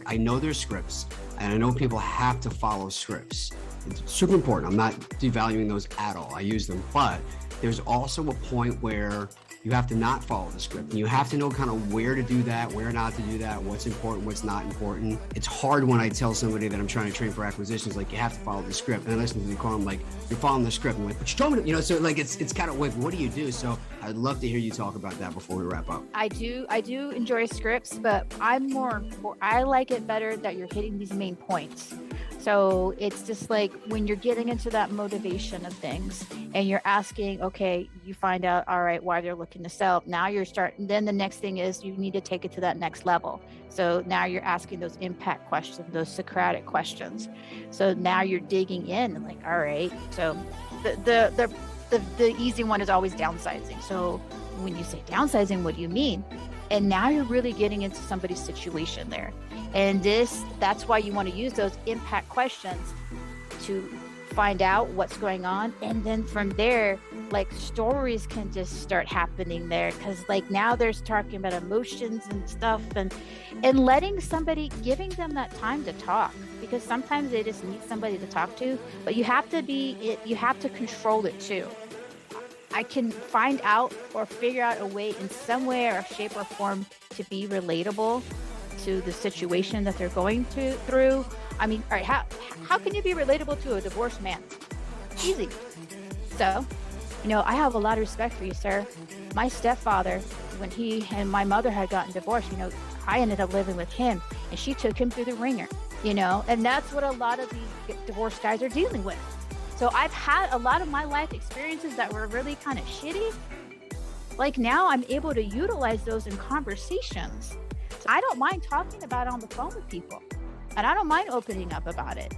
I know there's scripts, and I know people have to follow scripts. It's super important. I'm not devaluing those at all. I use them, but there's also a point where you have to not follow the script, and you have to know kind of where to do that, where not to do that, what's important, what's not important. It's hard when I tell somebody that I'm trying to train for acquisitions, like, you have to follow the script. And I listen to the call, I'm like, you're following the script. I'm like, but you told me to, you know, so like, it's kind of like, what do you do? So I'd love to hear you talk about that before we wrap up. I do enjoy scripts, but I like it better that you're hitting these main points. So it's just like when you're getting into that motivation of things and you're asking, okay, you find out, all right, why they're looking to sell. Now you're starting, then the next thing is you need to take it to that next level. So now you're asking those impact questions, those Socratic questions. So now you're digging in and like, all right, so the easy one is always downsizing. So when you say downsizing, what do you mean? And now you're really getting into somebody's situation there. And that's why you want to use those impact questions to find out what's going on. And then from there, like, stories can just start happening there. Cause like now they're talking about emotions and stuff, and letting somebody, giving them that time to talk, because sometimes they just need somebody to talk to, but you have to control it too. I can find out or figure out a way in some way or shape or form to be relatable to the situation that they're going through. I mean, all right, how can you be relatable to a divorced man? Easy. So, you know, I have a lot of respect for you, sir. My stepfather, when he and my mother had gotten divorced, you know, I ended up living with him, and she took him through the ringer, you know, and that's what a lot of these divorced guys are dealing with. So I've had a lot of my life experiences that were really kind of shitty. Like now I'm able to utilize those in conversations. So I don't mind talking about it on the phone with people, and I don't mind opening up about it.